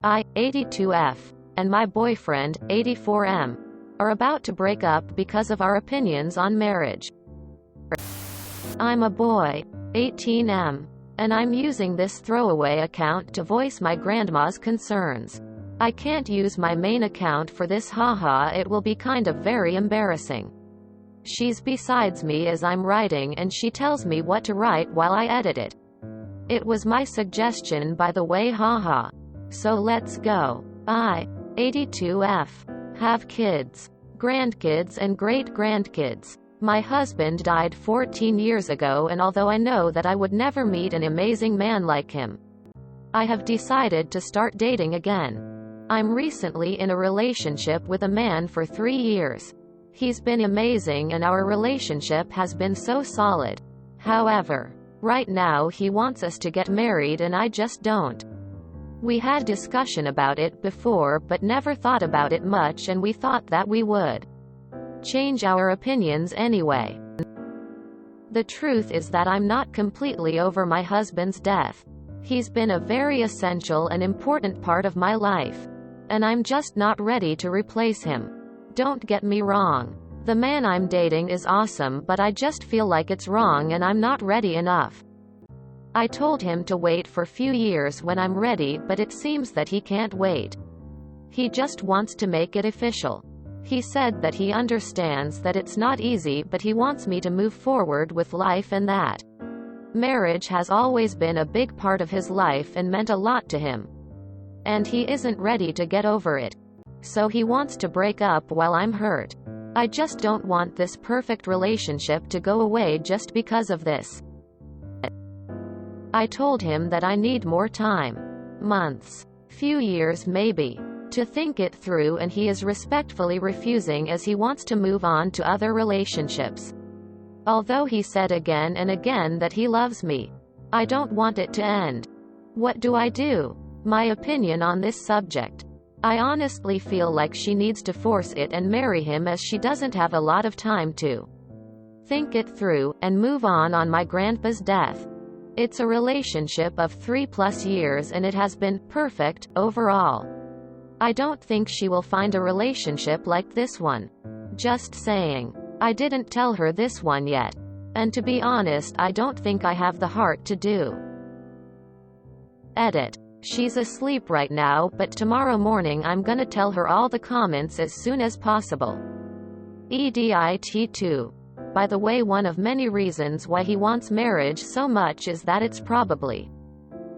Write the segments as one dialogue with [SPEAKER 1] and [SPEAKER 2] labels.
[SPEAKER 1] I, 82F, and my boyfriend, 84M, are about to break up because of our opinions on marriage. I'm a boy, 18M, and I'm using this throwaway account to voice my grandma's concerns. I can't use my main account for this, haha, it will be kind of very embarrassing. She's besides me as I'm writing and she tells me what to write while I edit it. It was my suggestion, by the way, haha. So let's go. I, 82F, have kids, grandkids and great-grandkids. My husband died 14 years ago, and although I know that I would never meet an amazing man like him, I have decided to start dating again. I'm recently in a relationship with a man for 3 years. He's been amazing and our relationship has been so solid. However, right now he wants us to get married and I just don't. We had discussion about it before but never thought about it much, and we thought that we would change our opinions anyway. The truth is that I'm not completely over my husband's death. He's been a very essential and important part of my life, and I'm just not ready to replace him. Don't get me wrong. The man I'm dating is awesome, but I just feel like it's wrong and I'm not ready enough. I told him to wait for few years when I'm ready, but it seems that he can't wait. He just wants to make it official. He said that he understands that it's not easy, but he wants me to move forward with life and that marriage has always been a big part of his life and meant a lot to him. And he isn't ready to get over it. So he wants to break up while I'm hurt. I just don't want this perfect relationship to go away just because of this. I told him that I need more time. Months. Few years maybe. To think it through, and he is respectfully refusing as he wants to move on to other relationships. Although he said again and again that he loves me. I don't want it to end. What do I do? My opinion on this subject. I honestly feel like she needs to force it and marry him, as she doesn't have a lot of time to think it through and move on my grandpa's death. It's a relationship of 3+ years and it has been perfect overall. I don't think she will find a relationship like this one. Just saying. I didn't tell her this one yet. And to be honest, I don't think I have the heart to do. Edit. She's asleep right now, but tomorrow morning I'm gonna tell her all the comments as soon as possible. EDIT2. By the way, one of many reasons why he wants marriage so much is that it's probably,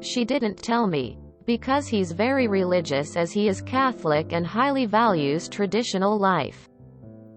[SPEAKER 1] she didn't tell me, because he's very religious, as he is Catholic and highly values traditional life.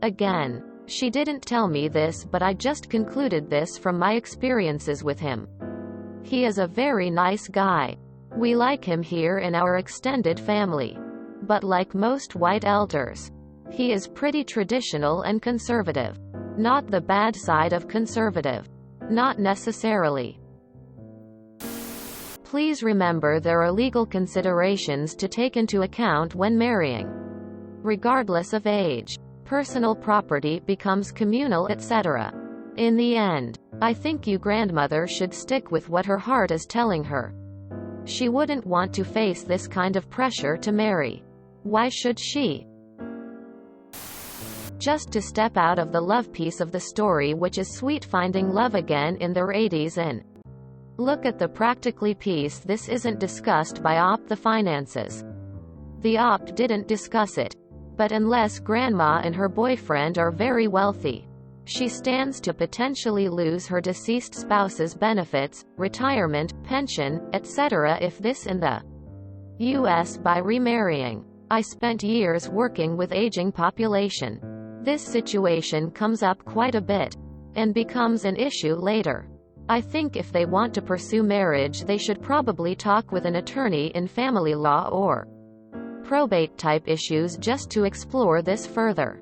[SPEAKER 1] Again, she didn't tell me this, but I just concluded this from my experiences with him. He is a very nice guy. We like him here in our extended family. But like most white elders, he is pretty traditional and conservative. Not the bad side of conservative. Not necessarily. Please remember there are legal considerations to take into account when marrying. Regardless of age, personal property becomes communal, etc. In the end, I think your grandmother should stick with what her heart is telling her. She wouldn't want to face this kind of pressure to marry. Why should she? Just to step out of the love piece of the story, which is sweet finding love again in their 80s, and look at the practically piece. This isn't discussed by OP the finances. The OP didn't discuss it. But unless grandma and her boyfriend are very wealthy, she stands to potentially lose her deceased spouse's benefits, retirement, pension, etc. if this in the US by remarrying. I spent years working with aging population. This situation comes up quite a bit, and becomes an issue later. I think if they want to pursue marriage, they should probably talk with an attorney in family law or probate type issues just to explore this further.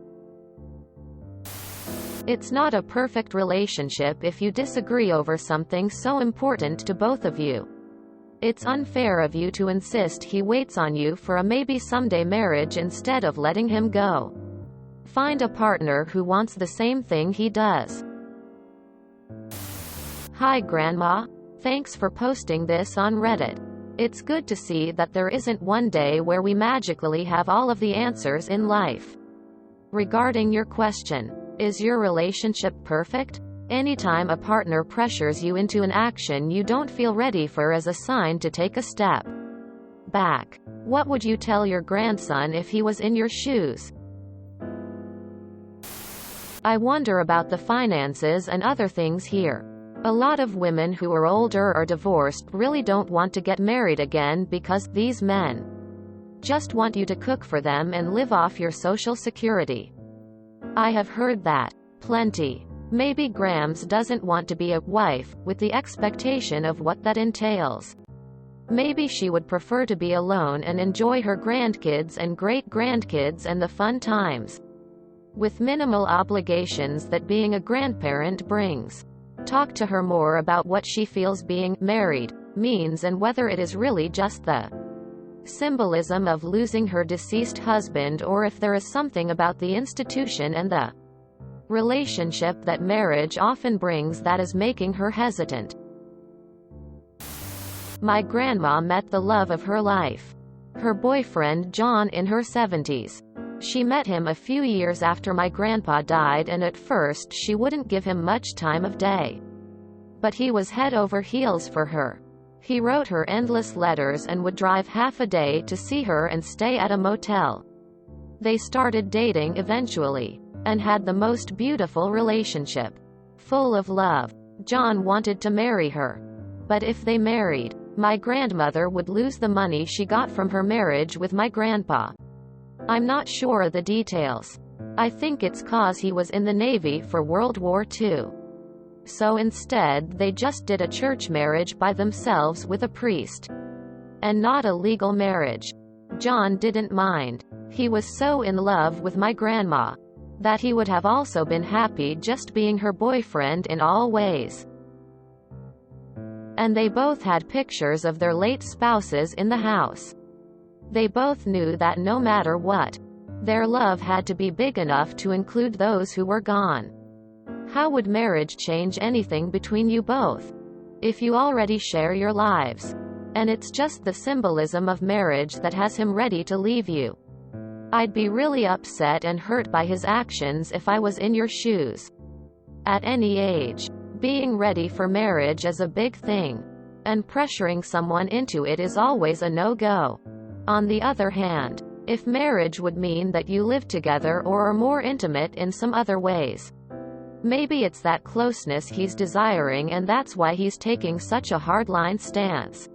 [SPEAKER 1] It's not a perfect relationship if you disagree over something so important to both of you. It's unfair of you to insist he waits on you for a maybe someday marriage instead of letting him go. Find a partner who wants the same thing he does. Hi Grandma. Thanks for posting this on Reddit. It's good to see that there isn't one day where we magically have all of the answers in life. Regarding your question, is your relationship perfect? Anytime a partner pressures you into an action you don't feel ready for is a sign to take a step back. What would you tell your grandson if he was in your shoes? I wonder about the finances and other things here. A lot of women who are older or divorced really don't want to get married again because these men just want you to cook for them and live off your social security. I have heard that plenty. Maybe Grams doesn't want to be a wife, with the expectation of what that entails. Maybe she would prefer to be alone and enjoy her grandkids and great-grandkids and the fun times, with minimal obligations that being a grandparent brings. Talk to her more about what she feels being married means and whether it is really just the symbolism of losing her deceased husband or if there is something about the institution and the relationship that marriage often brings that is making her hesitant. My grandma met the love of her life. Her boyfriend John in her 70s. She met him a few years after my grandpa died and at first she wouldn't give him much time of day. But he was head over heels for her. He wrote her endless letters and would drive half a day to see her and stay at a motel. They started dating eventually, and had the most beautiful relationship. Full of love. John wanted to marry her. But if they married, my grandmother would lose the money she got from her marriage with my grandpa. I'm not sure the details. I think it's 'cause he was in the Navy for World War II. So instead they just did a church marriage by themselves with a priest. And not a legal marriage. John didn't mind. He was so in love with my grandma that he would have also been happy just being her boyfriend in all ways. And they both had pictures of their late spouses in the house. They both knew that no matter what, their love had to be big enough to include those who were gone. How would marriage change anything between you both? If you already share your lives. And it's just the symbolism of marriage that has him ready to leave you. I'd be really upset and hurt by his actions if I was in your shoes. At any age, being ready for marriage is a big thing. And pressuring someone into it is always a no-go. On the other hand, if marriage would mean that you live together or are more intimate in some other ways, maybe it's that closeness he's desiring and that's why he's taking such a hardline stance.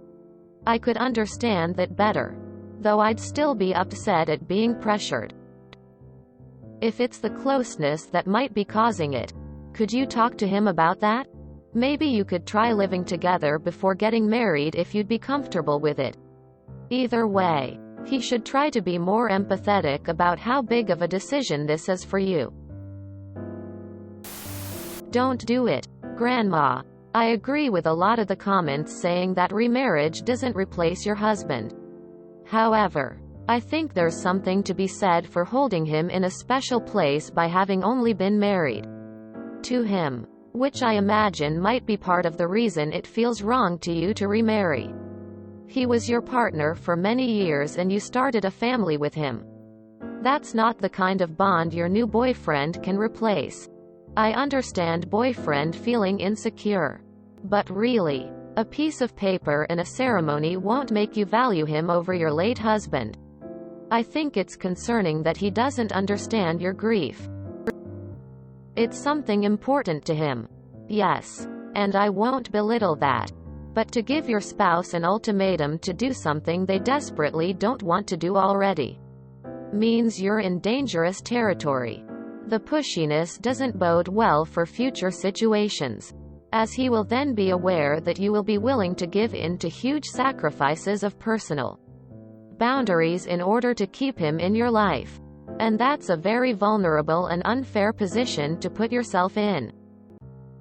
[SPEAKER 1] I could understand that better. Though I'd still be upset at being pressured. If it's the closeness that might be causing it, could you talk to him about that? Maybe you could try living together before getting married if you'd be comfortable with it. Either way, he should try to be more empathetic about how big of a decision this is for you. Don't do it, Grandma. I agree with a lot of the comments saying that remarriage doesn't replace your husband. However, I think there's something to be said for holding him in a special place by having only been married to him, which I imagine might be part of the reason it feels wrong to you to remarry. He was your partner for many years and you started a family with him. That's not the kind of bond your new boyfriend can replace. I understand boyfriend feeling insecure. But really, a piece of paper and a ceremony won't make you value him over your late husband. I think it's concerning that he doesn't understand your grief. It's something important to him. Yes. And I won't belittle that. But to give your spouse an ultimatum to do something they desperately don't want to do already means you're in dangerous territory. The pushiness doesn't bode well for future situations, as he will then be aware that you will be willing to give in to huge sacrifices of personal boundaries in order to keep him in your life. And that's a very vulnerable and unfair position to put yourself in.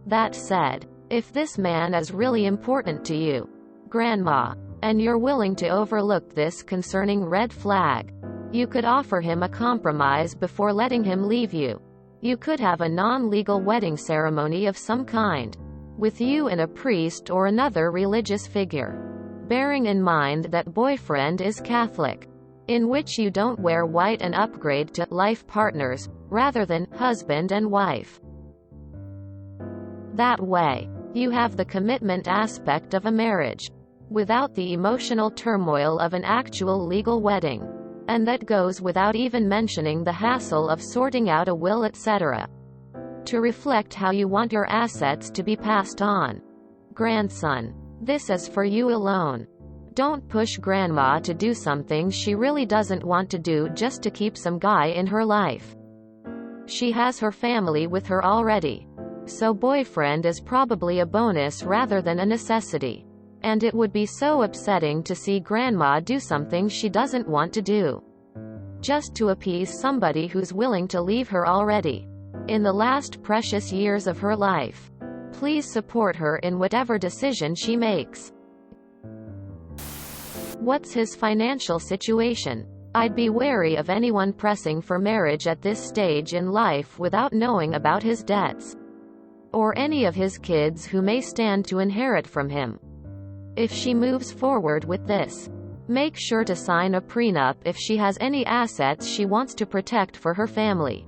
[SPEAKER 1] That said, if this man is really important to you, Grandma, and you're willing to overlook this concerning red flag, you could offer him a compromise before letting him leave you. You could have a non-legal wedding ceremony of some kind, with you and a priest or another religious figure. bearing in mind that boyfriend is Catholic, in which you don't wear white and upgrade to life partners, rather than husband and wife. That way, you have the commitment aspect of a marriage, without the emotional turmoil of an actual legal wedding. And that goes without even mentioning the hassle of sorting out a will, etc. to reflect how you want your assets to be passed on. Grandson, this is for you alone. Don't push grandma to do something she really doesn't want to do just to keep some guy in her life. She has her family with her already. So boyfriend is probably a bonus rather than a necessity. And it would be so upsetting to see grandma do something she doesn't want to do, just to appease somebody who's willing to leave her already, in the last precious years of her life. Please support her in whatever decision she makes. What's his financial situation? I'd be wary of anyone pressing for marriage at this stage in life without knowing about his debts, or any of his kids who may stand to inherit from him. If she moves forward with this, make sure to sign a prenup if she has any assets she wants to protect for her family.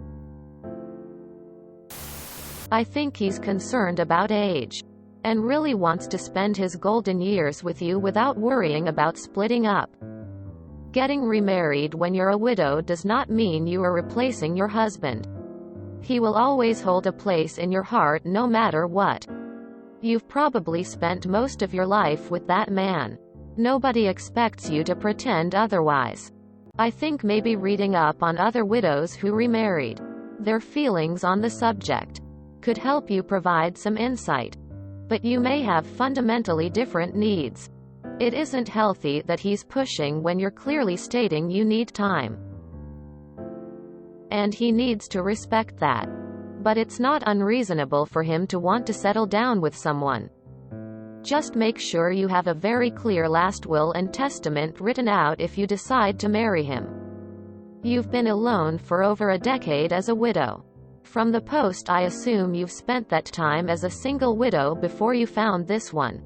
[SPEAKER 1] I think he's concerned about age, and really wants to spend his golden years with you without worrying about splitting up. Getting remarried when you're a widow does not mean you are replacing your husband. He will always hold a place in your heart no matter what. You've probably spent most of your life with that man. Nobody expects you to pretend otherwise. I think maybe reading up on other widows who remarried, their feelings on the subject, could help you provide some insight. But you may have fundamentally different needs. It isn't healthy that he's pushing when you're clearly stating you need time. And he needs to respect that. But it's not unreasonable for him to want to settle down with someone. Just make sure you have a very clear last will and testament written out if you decide to marry him. You've been alone for over a decade as a widow. From the post, I assume you've spent that time as a single widow before you found this one.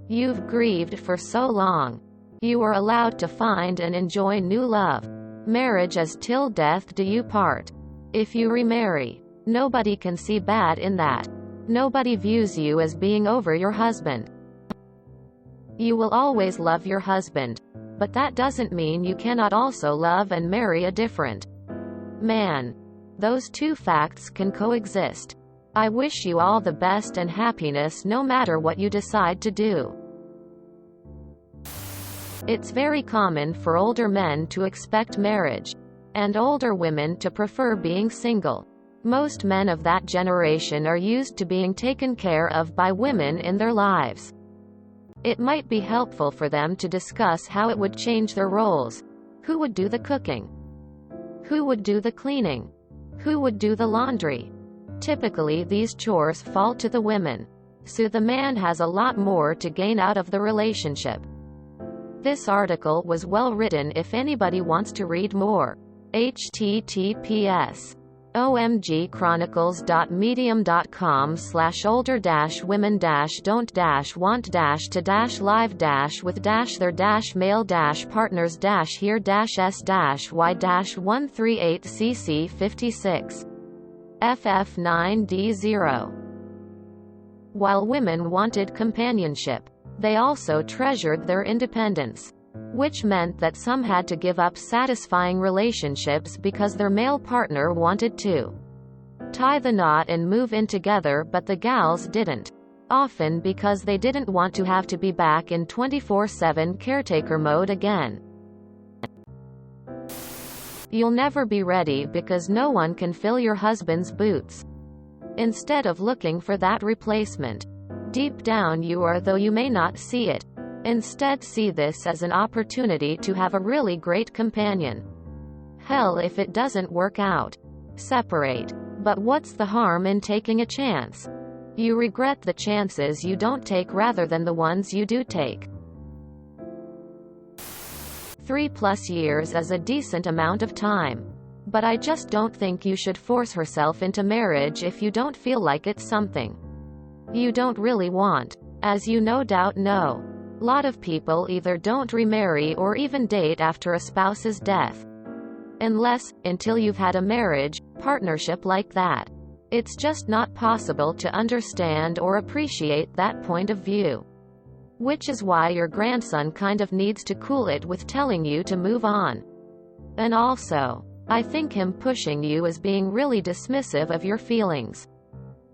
[SPEAKER 1] You've grieved for so long. You are allowed to find and enjoy new love. Marriage is till death do you part. If you remarry, nobody can see bad in that. Nobody views you as being over your husband. You will always love your husband, but that doesn't mean you cannot also love and marry a different man. Those two facts can coexist. I wish you all the best and happiness no matter what you decide to do. It's very common for older men to expect marriage, and older women to prefer being single. Most men of that generation are used to being taken care of by women in their lives. It might be helpful for them to discuss how it would change their roles. Who would do the cooking? Who would do the cleaning? Who would do the laundry? Typically these chores fall to the women, so the man has a lot more to gain out of the relationship. This article was well written. If anybody wants to read more, https://older-women-don't-want-to-live-with-their-male-partners-here-138cc56 ff9d0. While women wanted companionship, they also treasured their independence, which meant that some had to give up satisfying relationships because their male partner wanted to tie the knot and move in together, but the gals didn't. Often because they didn't want to have to be back in 24/7 caretaker mode again. You'll never be ready because no one can fill your husband's boots. Instead of looking for that replacement, deep down you are, though you may not see it. Instead, see this as an opportunity to have a really great companion. Hell, if it doesn't work out, separate. But what's the harm in taking a chance? You regret the chances you don't take rather than the ones you do take. 3+ years is a decent amount of time. But I just don't think you should force herself into marriage if you don't feel like it's something you don't really want. As you no doubt know, Lot of people either don't remarry or even date after a spouse's death. Until you've had a marriage, partnership like that. It's just not possible to understand or appreciate that point of view. Which is why your grandson kind of needs to cool it with telling you to move on. And also, I think him pushing you is being really dismissive of your feelings.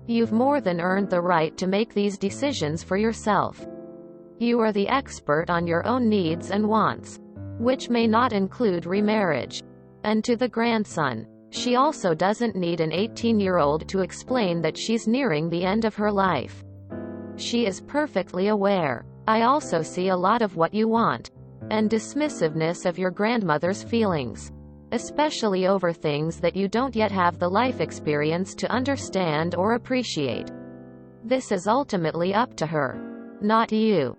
[SPEAKER 1] You've more than earned the right to make these decisions for yourself. You are the expert on your own needs and wants, which may not include remarriage. And to the grandson, she also doesn't need an 18-year-old to explain that she's nearing the end of her life. She is perfectly aware. I also see a lot of what you want, and dismissiveness of your grandmother's feelings, especially over things that you don't yet have the life experience to understand or appreciate. This is ultimately up to her, not you.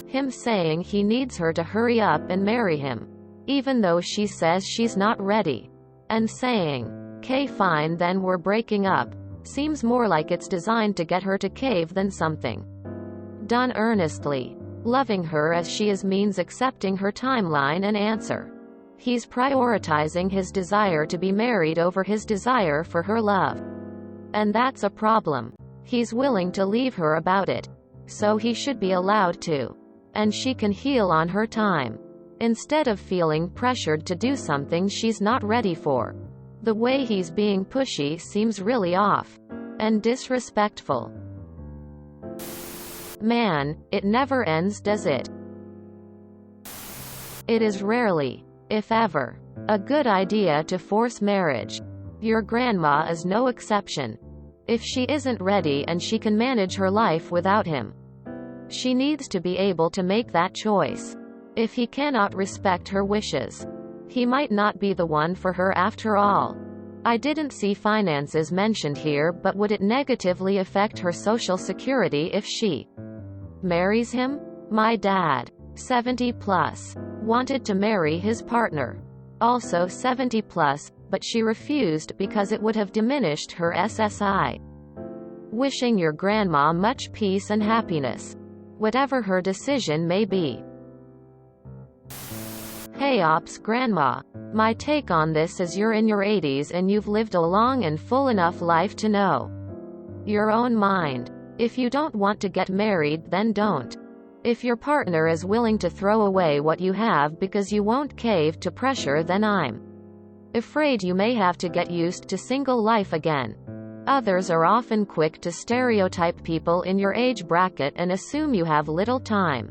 [SPEAKER 1] Him saying he needs her to hurry up and marry him, even though she says she's not ready, and saying, "'Kay, fine, then we're breaking up," seems more like it's designed to get her to cave than something done earnestly. Loving her as she is means accepting her timeline and answer. He's prioritizing his desire to be married over his desire for her love. And that's a problem. He's willing to leave her about it. So he should be allowed to. And she can heal on her time, instead of feeling pressured to do something she's not ready for. The way he's being pushy seems really off. And disrespectful. Man, it never ends, does it? It is rarely, if ever, a good idea to force marriage. Your grandma is no exception. If she isn't ready and she can manage her life without him, she needs to be able to make that choice. If he cannot respect her wishes, he might not be the one for her after all. I didn't see finances mentioned here, but would it negatively affect her social security if she marries him? My dad, 70 plus, wanted to marry his partner, also 70 plus, but she refused because it would have diminished her SSI. Wishing your grandma much peace and happiness, whatever her decision may be. Hey ops grandma, my take on this is you're in your 80s and you've lived a long and full enough life to know your own mind. If you don't want to get married, then don't. If your partner is willing to throw away what you have because you won't cave to pressure, then I'm afraid you may have to get used to single life again. Others are often quick to stereotype people in your age bracket and assume you have little time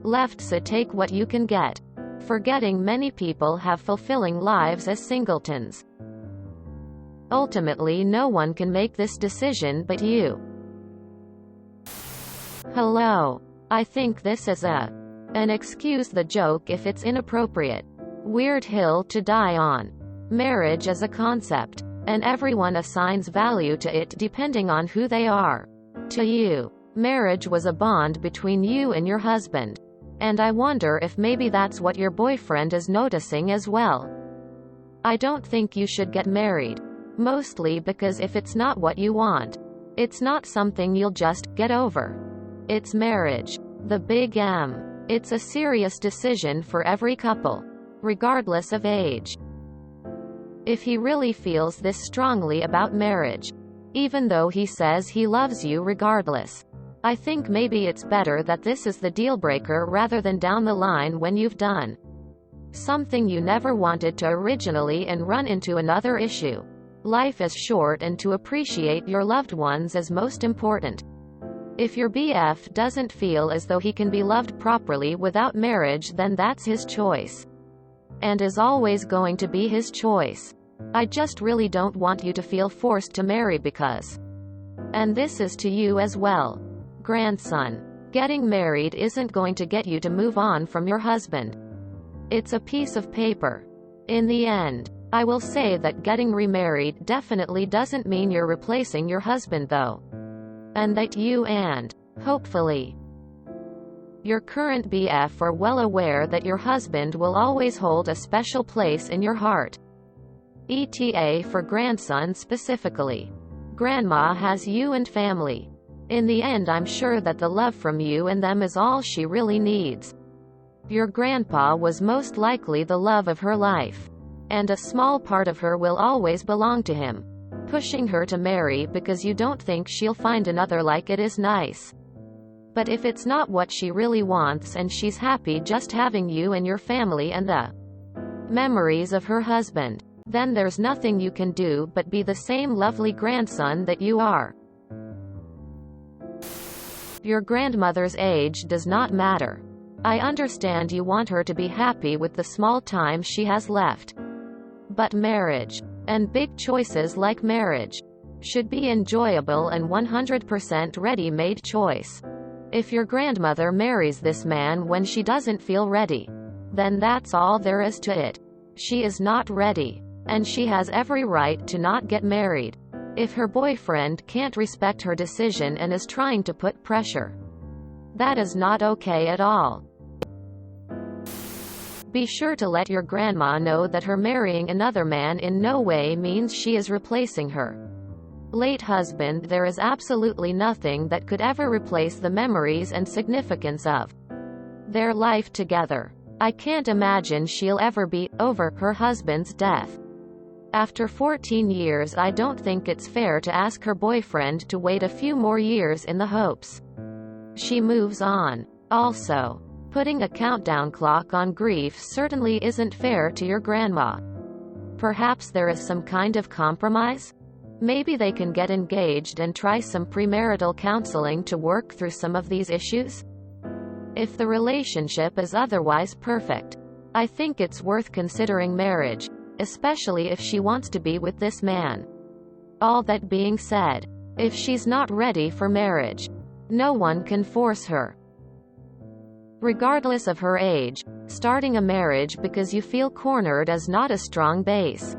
[SPEAKER 1] left, so take what you can get, forgetting many people have fulfilling lives as singletons. Ultimately, no one can make this decision but you. Hello. I think this is an excuse the joke if it's inappropriate. Weird hill to die on. Marriage is a concept, and everyone assigns value to it depending on who they are. To you, marriage was a bond between you and your husband. And I wonder if maybe that's what your boyfriend is noticing as well. I don't think you should get married. Mostly because if it's not what you want, it's not something you'll just get over. It's marriage. The big M. It's a serious decision for every couple, regardless of age. If he really feels this strongly about marriage, even though he says he loves you regardless, I think maybe it's better that this is the deal breaker rather than down the line when you've done something you never wanted to originally and run into another issue. Life is short, and to appreciate your loved ones is most important. If your BF doesn't feel as though he can be loved properly without marriage, then that's his choice. And is always going to be his choice. I just really don't want you to feel forced to marry because. And this is to you as well. Grandson. Getting married isn't going to get you to move on from your husband. It's a piece of paper. In the end, I will say that getting remarried definitely doesn't mean you're replacing your husband though. And that you and, hopefully, your current BF are well aware that your husband will always hold a special place in your heart. ETA for grandson specifically. Grandma has you and family. In the end, I'm sure that the love from you and them is all she really needs. Your grandpa was most likely the love of her life. And a small part of her will always belong to him. Pushing her to marry because you don't think she'll find another like it is nice. But if it's not what she really wants and she's happy just having you and your family and the memories of her husband, then there's nothing you can do but be the same lovely grandson that you are. Your grandmother's age does not matter. I understand you want her to be happy with the small time she has left. But marriage, and big choices like marriage, should be enjoyable and 100% ready-made choice. If your grandmother marries this man when she doesn't feel ready, then that's all there is to it. She is not ready, and she has every right to not get married. If her boyfriend can't respect her decision and is trying to put pressure, that is not okay at all. Be sure to let your grandma know that her marrying another man in no way means she is replacing her late husband. There is absolutely nothing that could ever replace the memories and significance of their life together. I can't imagine she'll ever be over her husband's death. After 14 years, I don't think it's fair to ask her boyfriend to wait a few more years in the hopes she moves on. Also, putting a countdown clock on grief certainly isn't fair to your grandma. Perhaps there is some kind of compromise? Maybe they can get engaged and try some premarital counseling to work through some of these issues? If the relationship is otherwise perfect, I think it's worth considering marriage, especially if she wants to be with this man. All that being said, if she's not ready for marriage, no one can force her. Regardless of her age, starting a marriage because you feel cornered is not a strong base.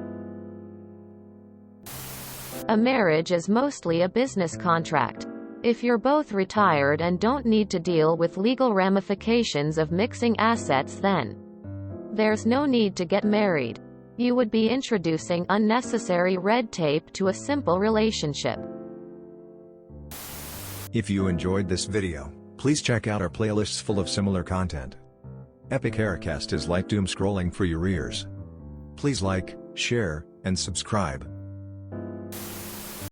[SPEAKER 1] A marriage is mostly a business contract. If you're both retired and don't need to deal with legal ramifications of mixing assets, then there's no need to get married. You would be introducing unnecessary red tape to a simple relationship.
[SPEAKER 2] If you enjoyed this video, please check out our playlists full of similar content. Epic Haircast is like doom scrolling for your ears. Please like, share, and subscribe.